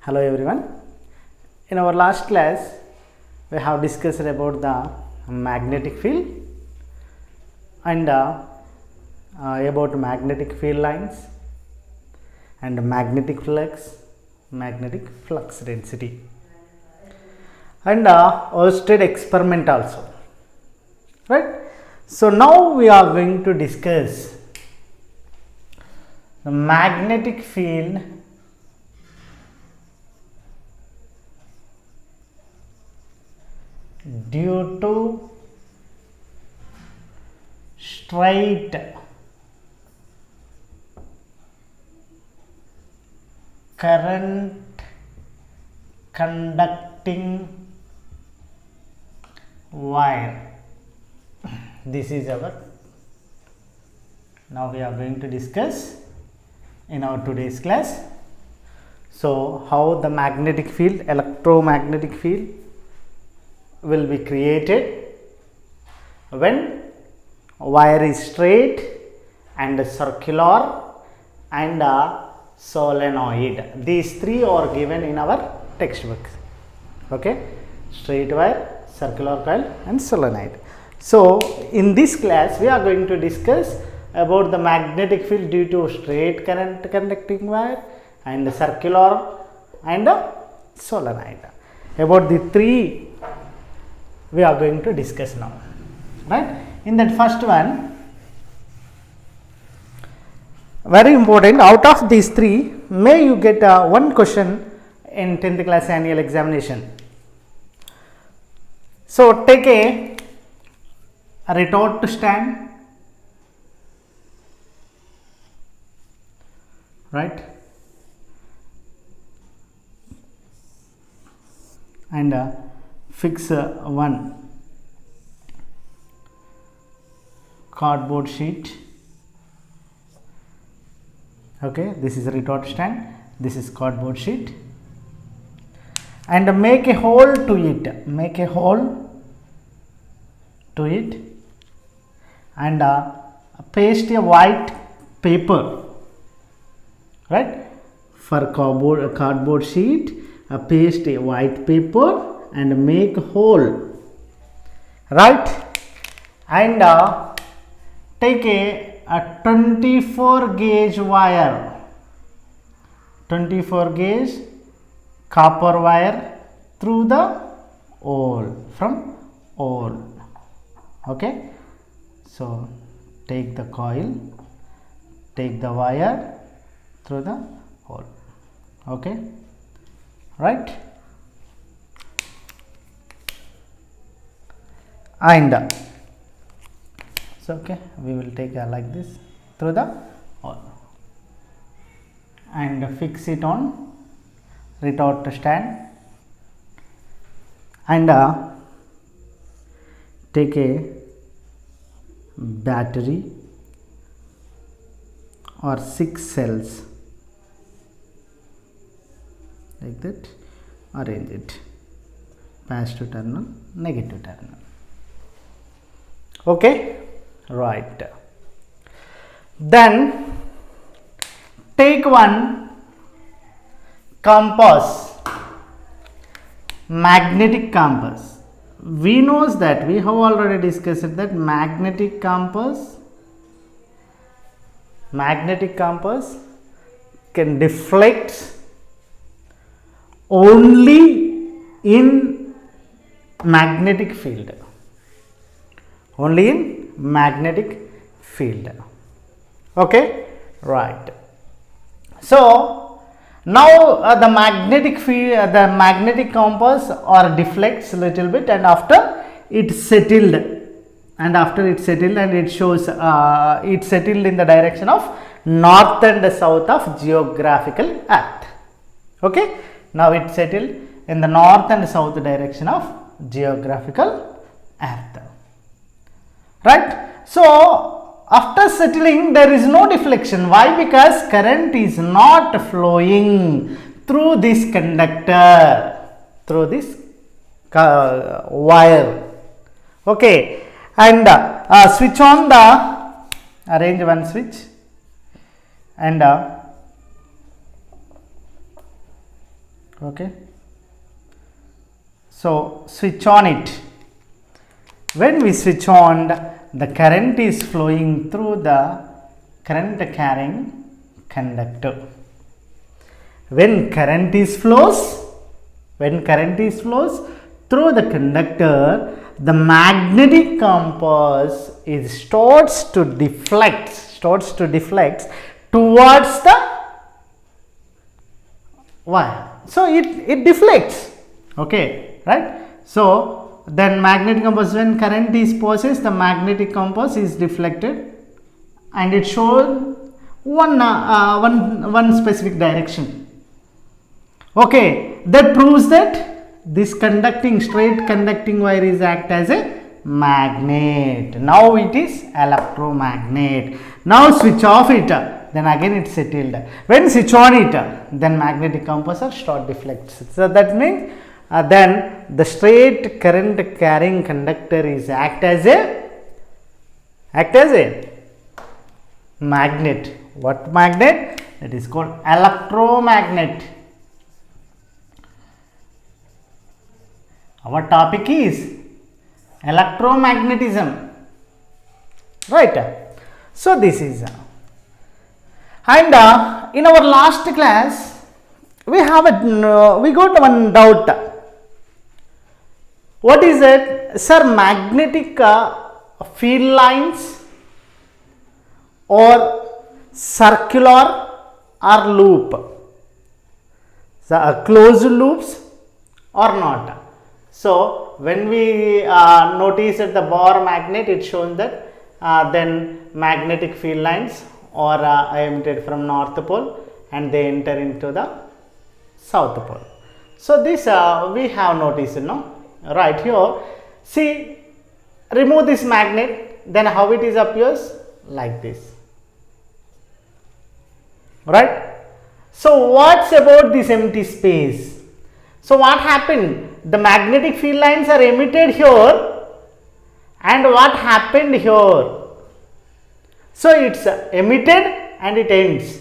Hello everyone. In our last class, we have discussed about the magnetic field and about magnetic field lines and magnetic flux density and Oersted experiment also, right? So now we are going to discuss the magnetic field due to straight current conducting wire. This is our, now we are going to discuss in our today's class. So how the magnetic field, electromagnetic field will be created when wire is straight and circular and solenoid. These three are given in our textbooks. Okay, straight wire, circular coil and solenoid. So in this class we are going to discuss about the magnetic field due to straight current conducting wire and circular and solenoid. About the three we are going to discuss now, right? In that first one, very important, out of these three, may you get one question in 10th class annual examination. So take a retort stand, right, and fix one cardboard sheet. Okay, this is a retort stand, this is cardboard sheet, and make a hole to it, make a hole to it and paste a white paper, right? For cardboard sheet, paste a white paper and make a hole, right? And take a 24 gauge wire, 24 gauge copper wire through the hole, from hole. Okay, so take the coil, take the wire through the hole. Okay, right? And so okay, we will take like this through the hole and fix it on retort stand and take a battery or 6 cells like that, arrange it, positive terminal, negative terminal. Okay, right. Then take one compass, magnetic compass. We knows that, we have already discussed that magnetic compass can deflect only in magnetic field, only in magnetic field. Okay, right. So now the magnetic field, the magnetic compass or deflects little bit, and after it settled, and it shows it settled in the direction of north and south of geographical earth. Okay, now it settled in the north and south direction of geographical earth, right? So after settling there is no deflection. Why? Because current is not flowing through this conductor, through this wire. Okay, and switch on the, arrange one switch and Okay, so switch on it. When we switch on, the current is flowing through the current carrying conductor. When current is flows through the conductor, the magnetic compass starts to deflect towards the wire. So it deflects. Okay, right? So then magnetic compass, when current is passes, the magnetic compass is deflected and it shows one specific direction. Okay, that proves that this straight conducting wire is act as a magnet. Now it is electromagnet. Now switch off it, then again it settled. When switch on it, then magnetic compass start deflects. So that means then the straight current carrying conductor is act as a magnet. What magnet? That is called electromagnet. Our topic is electromagnetism, right? So this is and in our last class we got one doubt. What is it, sir? Magnetic field lines or circular or loop, so closed loops or not? So when we notice at the Bohr magnet, it shows that then magnetic field lines are emitted from north pole and they enter into the south pole. So this we have noticed, right here. See, remove this magnet, then how it is appears like this, right? So what's about this empty space? So what happened? The magnetic field lines are emitted here, and what happened here? So it's emitted and it ends.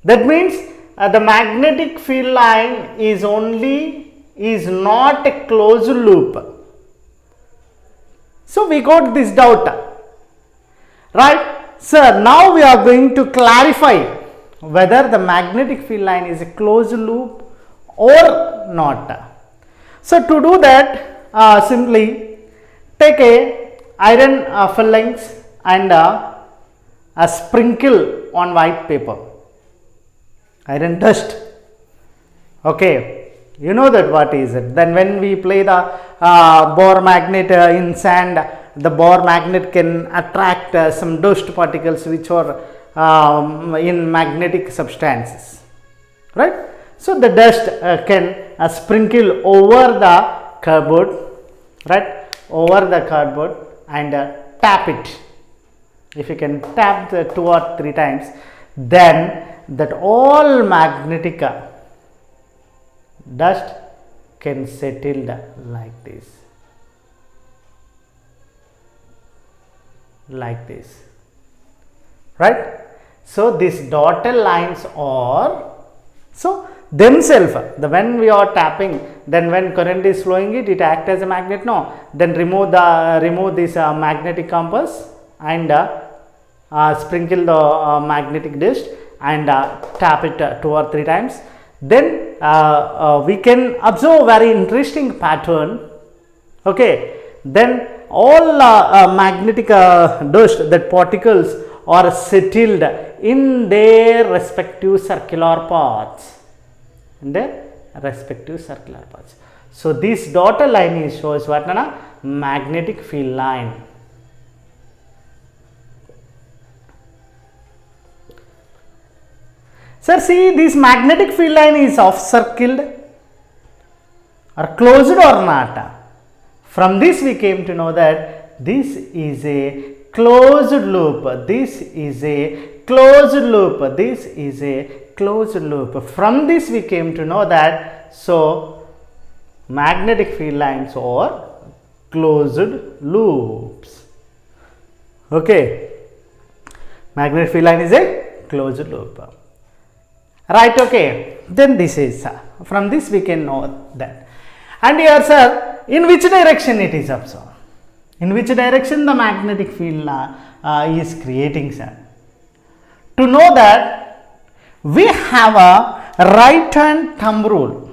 That means the magnetic field line is not a closed loop. So we got this doubt, right? Sir, now we are going to clarify whether the magnetic field line is a closed loop or not. So to do that, simply take a iron fillings and sprinkle on white paper, iron dust. Okay, you know that what is it. Then when we play the Bohr magnet in sand, the Bohr magnet can attract some dust particles which are in magnetic substances, right? So the dust can sprinkle over the cardboard, right? Over the cardboard and tap it. If you can tap the 2 or 3 times, then that all magnetic dust can settle like this, right? So these dotted lines are themselves, when we are tapping, then when current is flowing, it acts as a magnet. No, then remove this magnetic compass and sprinkle the magnetic dust and tap it 2 or 3 times. Then we can observe very interesting pattern. Okay, then all magnetic dust, that particles are settled in their respective circular paths. So this dotted line shows what? Magnetic field line. Sir, see, this magnetic field line is off circled or closed or not? From this we came to know that this is a closed loop. This is a closed loop. This is a closed loop. From this we came to know that magnetic field lines are closed loops. Okay, magnetic field line is a closed loop, right? Okay, then this is, from this we can know that. And here sir, in which direction it is absorbed? In which direction the magnetic field is creating, sir? To know that, we have a right hand thumb rule.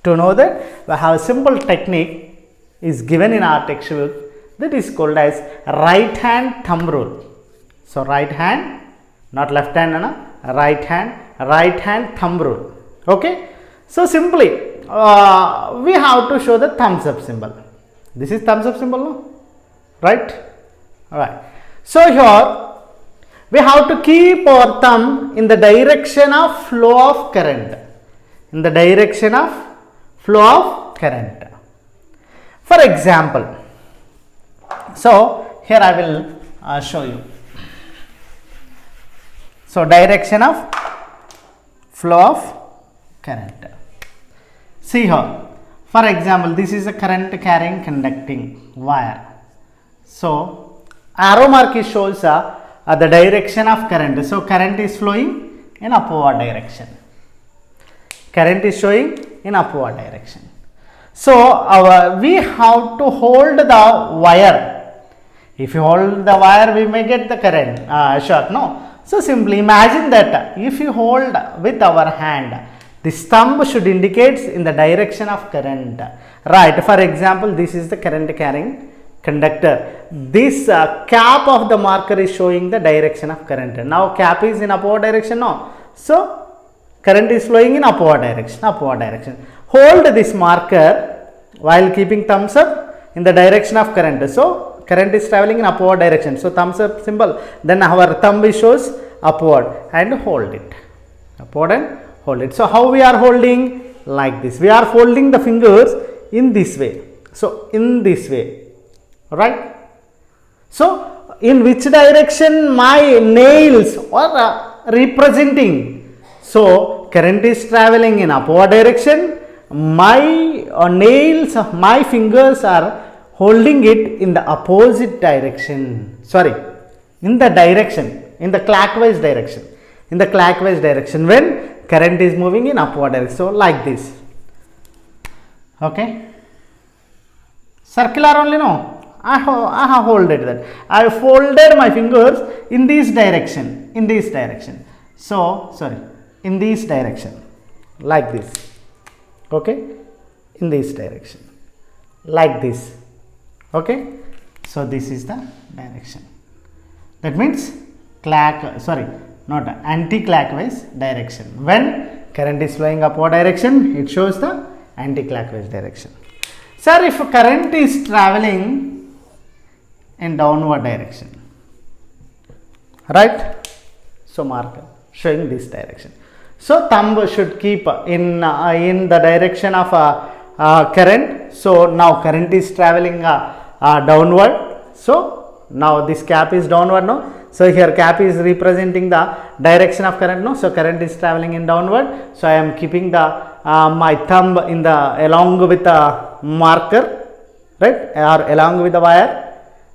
To know that, we have a simple technique is given in our textbook, that is called as right hand thumb rule. So right hand, not left hand, right hand thumb rule. Okay. So simply we have to show the thumbs up symbol. This is thumbs up symbol, no? Right? Alright. So here we have to keep our thumb in the direction of flow of current. In the direction of flow of current. For example, so here I will show you. So direction of flow of current. See here, for example, this is a current carrying conducting wire. So arrow mark shows the direction of current. So current is flowing in upward direction. Current is showing in upward direction. So we have to hold the wire. If you hold the wire, we may get the current shock. No. So simply imagine that if you hold with our hand, this thumb should indicate in the direction of current. Right. For example, this is the current carrying conductor. This cap of the marker is showing the direction of current. Now cap is in upward direction. No. So current is flowing in upward direction. Hold this marker while keeping thumbs up in the direction of current. So current is traveling in upward direction. So thumbs up symbol. Then our thumb shows upward and hold it. Upward and hold it. So how we are holding? Like this. We are folding the fingers in this way. So in this way. Right? So in which direction my nails are representing? So current is traveling in upward direction. My nails, my fingers are holding it in the opposite direction. Sorry, in the direction, in the clockwise direction. In the clockwise direction when current is moving in upward direction. So like this. Okay. Circular only, no. I have folded that. I folded my fingers in this direction. In this direction. So sorry, in this direction. Like this. Okay. In this direction. Like this. Okay. So this is the direction. That means anti-clockwise direction. When current is flowing upward direction, it shows the anti-clockwise direction. Sir, if current is traveling in downward direction, right? So marker showing this direction. So thumb should keep in the direction of current. So now current is traveling downward. So now this cap is downward, no? So here cap is representing the direction of current, no? So current is traveling in downward. So I am keeping the my thumb in the along with the marker, right, or along with the wire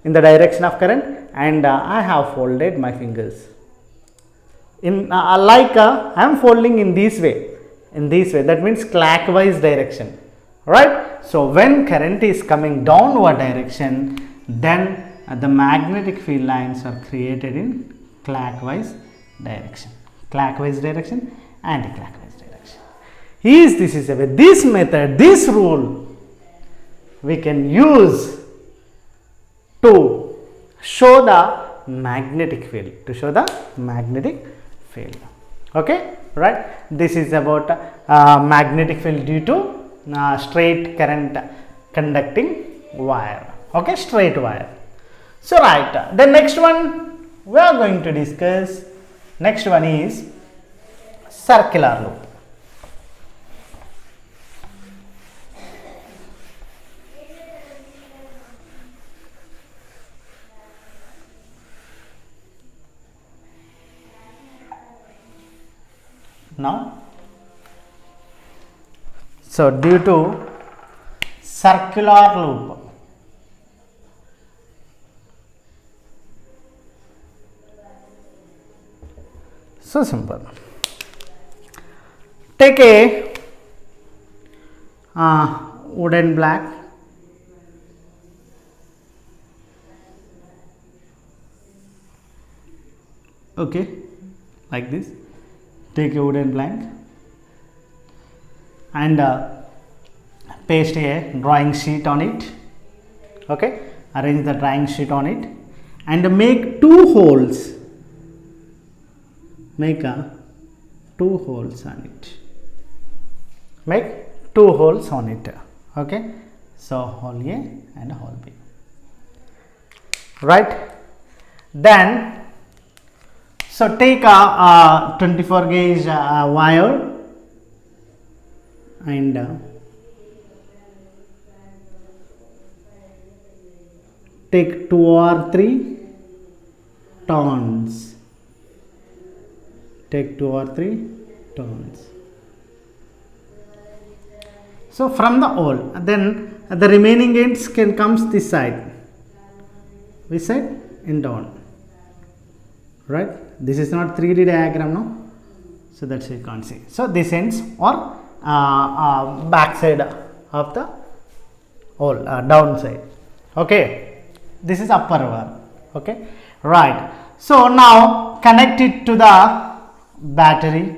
in the direction of current, and I have folded my fingers in I am folding in this way. That means clockwise direction, right? So when current is coming downward direction, then the magnetic field lines are created in clockwise direction, anti-clockwise direction. This is a way. This method, this rule we can use to show the magnetic field, okay, right? This is about magnetic field due to straight current conducting wire, okay, straight wire. So right, the next one we are going to discuss, next one is circular loop. Now, so due to circular loop, so simple. take a wooden plank, okay, like this. Take a wooden plank and paste a drawing sheet on it, okay, arrange the drawing sheet on it and make two holes, make two holes on it, make two holes on it, okay. So hole A and hole B, right. Then so take a 24 gauge wire and take 2 or 3 turns, take 2 or 3 turns. So from the hole, then the remaining ends can comes this side, this side and down, right. This is not 3D diagram, no, so that's you can't see. So this ends or back side of the hole, down side, okay. This is upper one, okay, right. So now connect it to the battery.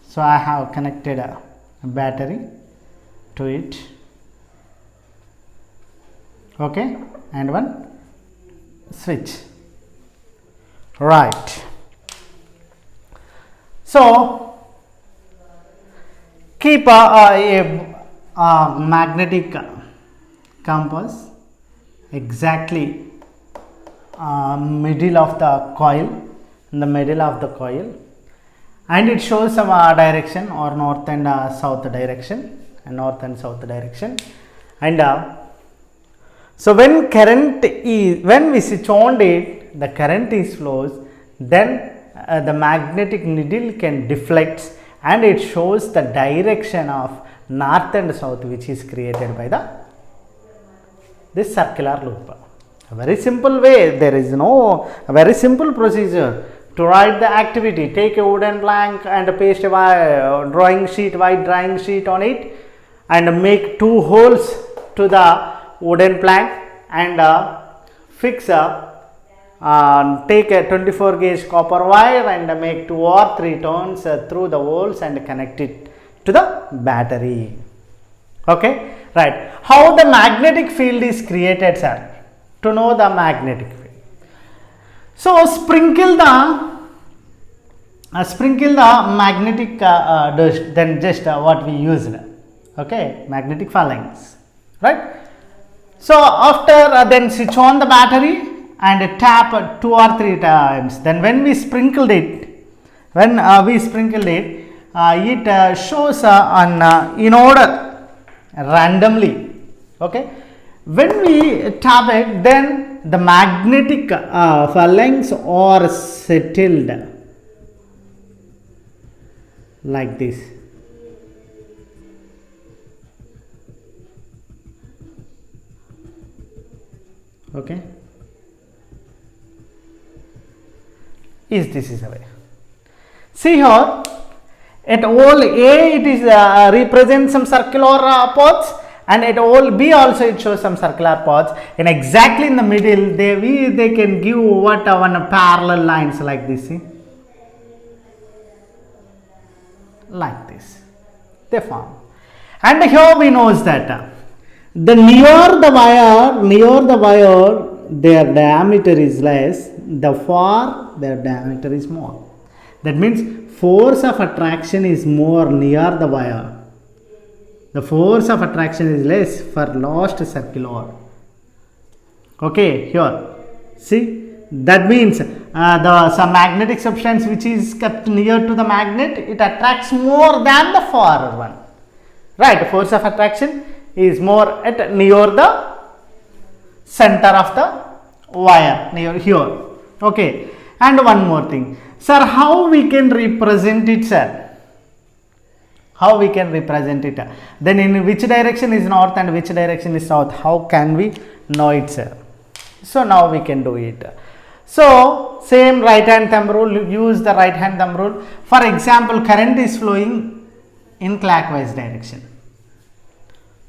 So I have connected a battery to it, okay, and one switch, right. So keep a magnetic compass exactly middle of the coil, in the middle of the coil, and it shows some direction or north and south direction, and north and south direction. And so when current is, when we switch on it, the current is flows, then the magnetic needle can deflect and it shows the direction of north and south, which is created by this circular loop. A very simple way, there is no a very simple procedure to write the activity. Take a wooden plank and paste a drawing sheet, white drawing sheet on it and make two holes to the wooden plank and fix take a 24 gauge copper wire and make 2 or 3 turns through the holes and connect it to the battery, okay, right. How the magnetic field is created, sir? To know the magnetic field, so sprinkle the magnetic dust, then just what we used, okay, magnetic phalanx, right. So after then switch on the battery and tap 2 or 3 times. Then when we sprinkled it, it shows in order randomly, okay. When we tap it, then the magnetic phalanx are settled like this, okay. This is the way. See here, at hole A it is represents some circular paths, and at hole B also it shows some circular paths, and exactly in the middle they can give what one parallel lines like this, see, like this they form. And here we knows that the near the wire their diameter is less, the far their diameter is more. That means force of attraction is more near the wire, the force of attraction is less for lost circular, okay. Here see, that means some magnetic substance which is kept near to the magnet, it attracts more than the far one, right. Force of attraction is more at near the center of the wire, near here, okay. And one more thing, sir, how we can represent it, sir? How we can represent it? Then in which direction is north and which direction is south? How can we know it, sir? So now we can do it. So same right hand thumb rule, use the right hand thumb rule. For example, current is flowing in clockwise direction.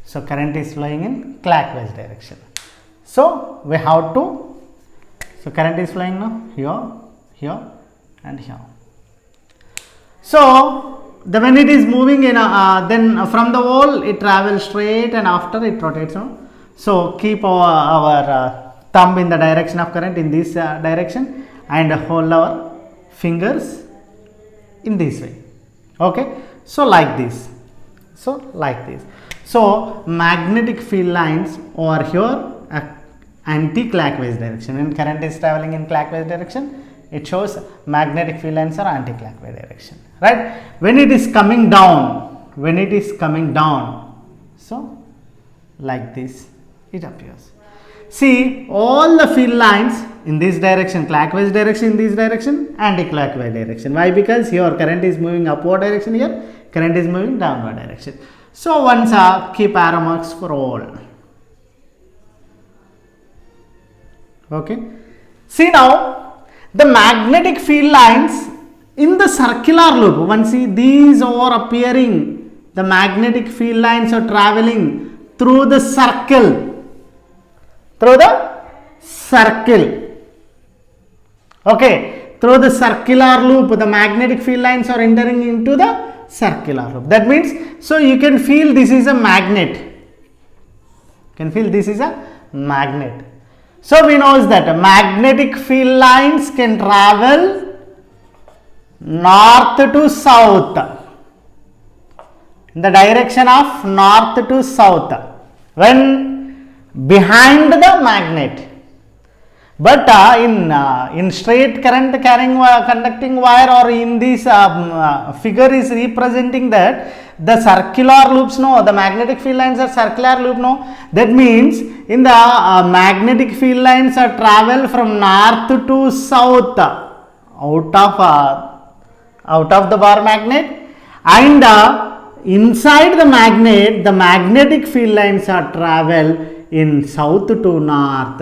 So current is flowing in clockwise direction. So we have to, so current is flowing now here, here and here. So when it is moving in then from the wall it travels straight and after it rotates. No? So keep our thumb in the direction of current in this direction and hold our fingers in this way. Okay, so like this. So like this. So magnetic field lines over here anti-clockwise direction. When current is traveling in clockwise direction, it shows magnetic field lines are anti-clockwise direction, right? When it is coming down, so like this it appears. See, all the field lines in this direction, clockwise direction, in this direction, anti-clockwise direction. Why? Because here current is moving upward direction, here current is moving downward direction. So once keep arrow marks for all. Okay. See now, the magnetic field lines in the circular loop, once see these are appearing, the magnetic field lines are traveling through the circle, okay, through the circular loop, the magnetic field lines are entering into the circular loop. That means, so you can feel this is a magnet, So we know that magnetic field lines can travel north to south, in the direction of north to south when behind the magnet. But in straight current carrying conducting wire, or in this figure is representing that the circular loops, no, the magnetic field lines are circular loop, no. That means in the magnetic field lines are travel from north to south out of the bar magnet, and inside the magnetic field lines are travel in south to north.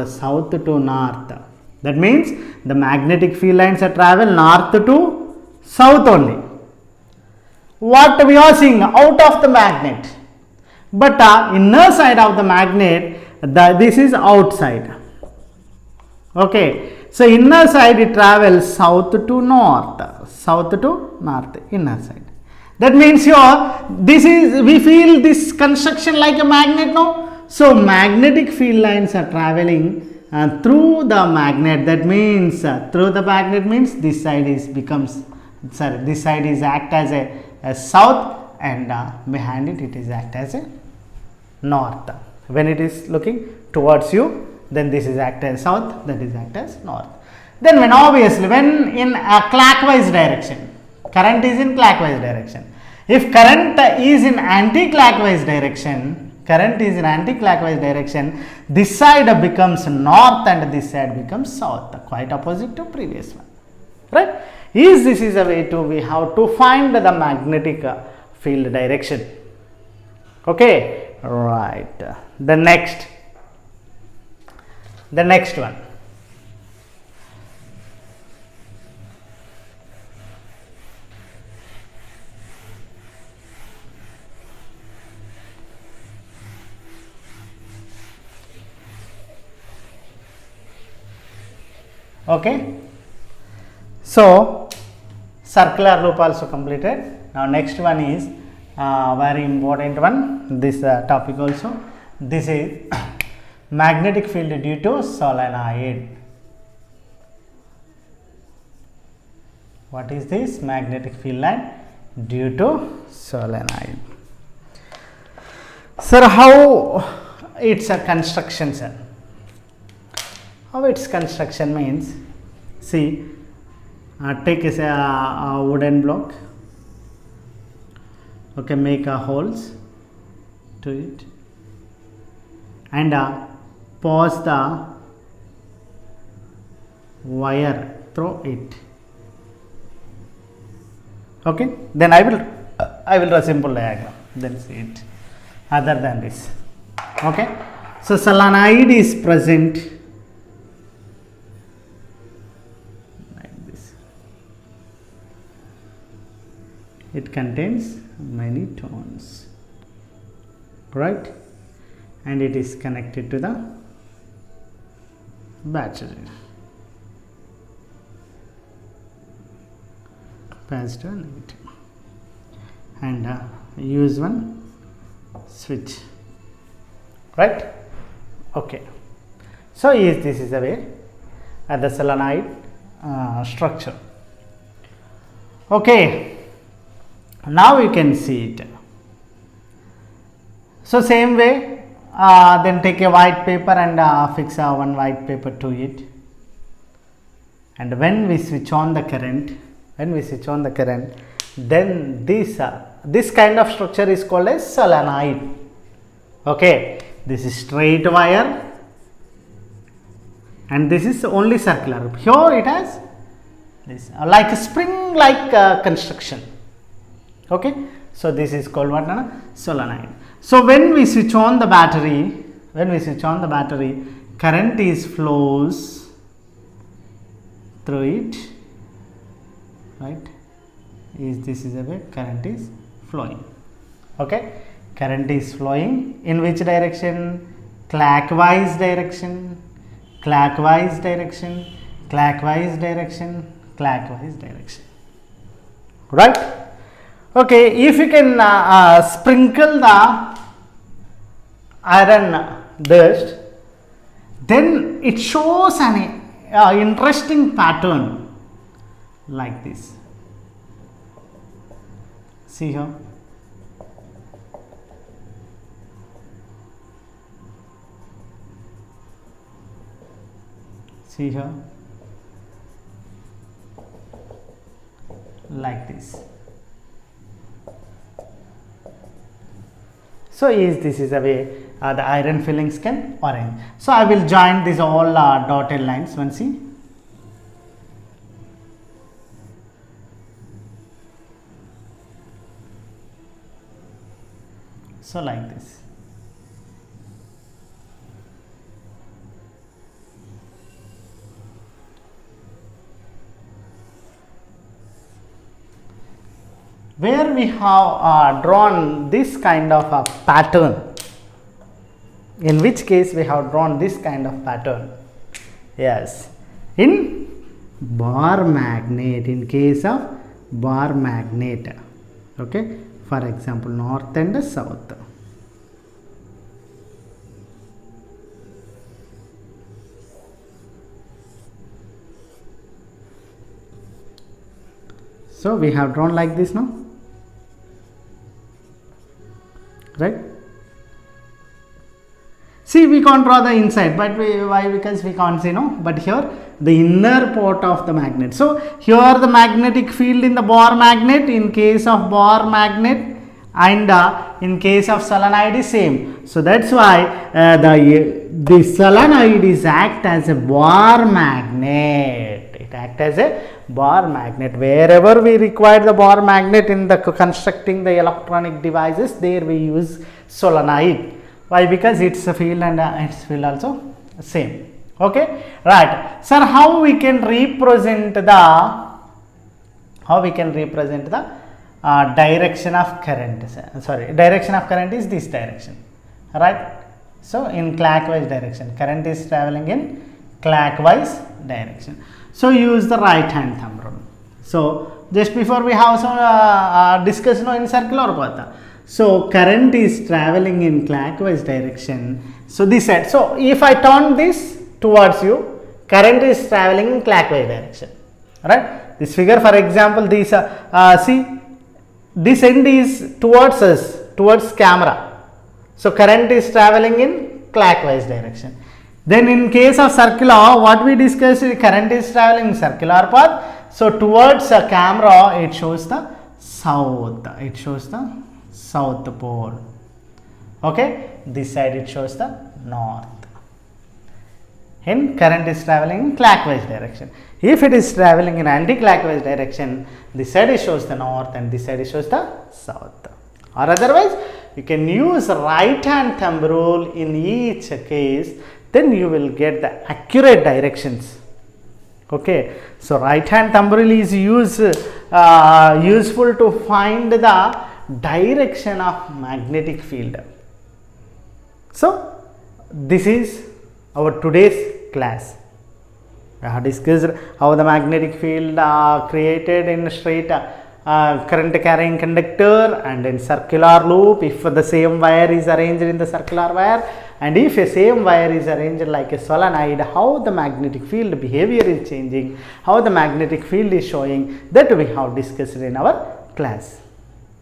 That means the magnetic field lines are travel north to south only. What we are seeing out of the magnet, but inner side of the magnet, this is outside. Okay, so inner side it travels south to north, inner side. That means here this is, we feel this construction like a magnet, no. So magnetic field lines are traveling through the magnet. That means through the magnet means this side is this side is act as a south, and behind it is act as a north. When it is looking towards you, then this is act as south, that is act as north. Then when obviously when in a clockwise direction, current is in clockwise direction. If current is in anti-clockwise direction, this side becomes north and this side becomes south, quite opposite to previous one, right? This is a way to, we have to find the magnetic field direction. Okay, right. The next one. Okay, so circular loop also completed. Now next one is very important one, this topic also. This is magnetic field due to solenoid. What is this? Magnetic field line due to solenoid. Sir, how it's a construction, sir? How its construction means, see, take a wooden block, okay, make a holes to it and pass the wire through it. Okay, then I will draw a simple diagram, then see it other than this. Okay, so solenoid is present like this. It contains many tones, right? And it is connected to the battery. Positive and negative, and use one switch, right? Okay, so this is the way the solenoid structure. Okay, now you can see it. So same way, then take a white paper and fix one white paper to it, and when we switch on the current, then this kind of structure is called as solenoid. Okay, this is straight wire and this is only circular. Here it has this like a spring like construction. Okay, so this is called what? Solenoid. So when we switch on the battery, current is flows through it, right? This is the way current is flowing. Okay, current is flowing in which direction? Clockwise direction, clockwise direction, clockwise direction, clockwise direction, right? Okay, if you can sprinkle the iron dust, then it shows an interesting pattern like this. See here, like this. So this is the way the iron fillings can arrange. So I will join these all dotted lines. One, see. So like this. Where we have drawn this kind of a pattern, in which case we have drawn this kind of pattern, yes, in bar magnet, in case of bar magnet. Okay, for example, north and south. So we have drawn like this now, right? See, we can't draw the inside, but why? Because we can't see, no? But here the inner part of the magnet. So here the magnetic field in the bar magnet, in case of bar magnet, and in case of solenoid is same. So that's why the solenoid is act as a bar magnet. It act as a bar magnet. Wherever we require the bar magnet in the constructing the electronic devices, there we use solenoid. Why? Because its field and its field also same. Okay, right. Sir, how we can represent the direction of current? Sorry, direction of current is this direction, right? So in clockwise direction, current is traveling in clockwise direction. So use the right hand thumb rule. So just before we have some discussion in circular path. So current is traveling in clockwise direction. So this side. So if I turn this towards you, current is traveling in clockwise direction. Right? This figure, for example, this see, this end is towards us, towards camera. So current is traveling in clockwise direction. Then in case of circular, what we discussed, current is traveling in circular path. So towards a camera, it shows the south. It shows the south pole. Okay, this side it shows the north. And current is traveling in clockwise direction. If it is traveling in anti-clockwise direction, this side shows the north and this side shows the south. Or otherwise, you can use right hand thumb rule in each case, then you will get the accurate directions. Okay, so right hand thumb rule is useful to find the direction of magnetic field. So this is our today's class. We have discussed how the magnetic field created in straight current carrying conductor and in circular loop if the same wire is arranged in the circular wire, and if a same wire is arranged like a solenoid, how the magnetic field behavior is changing, how the magnetic field is showing, that we have discussed in our class.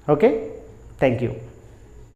Okay, thank you.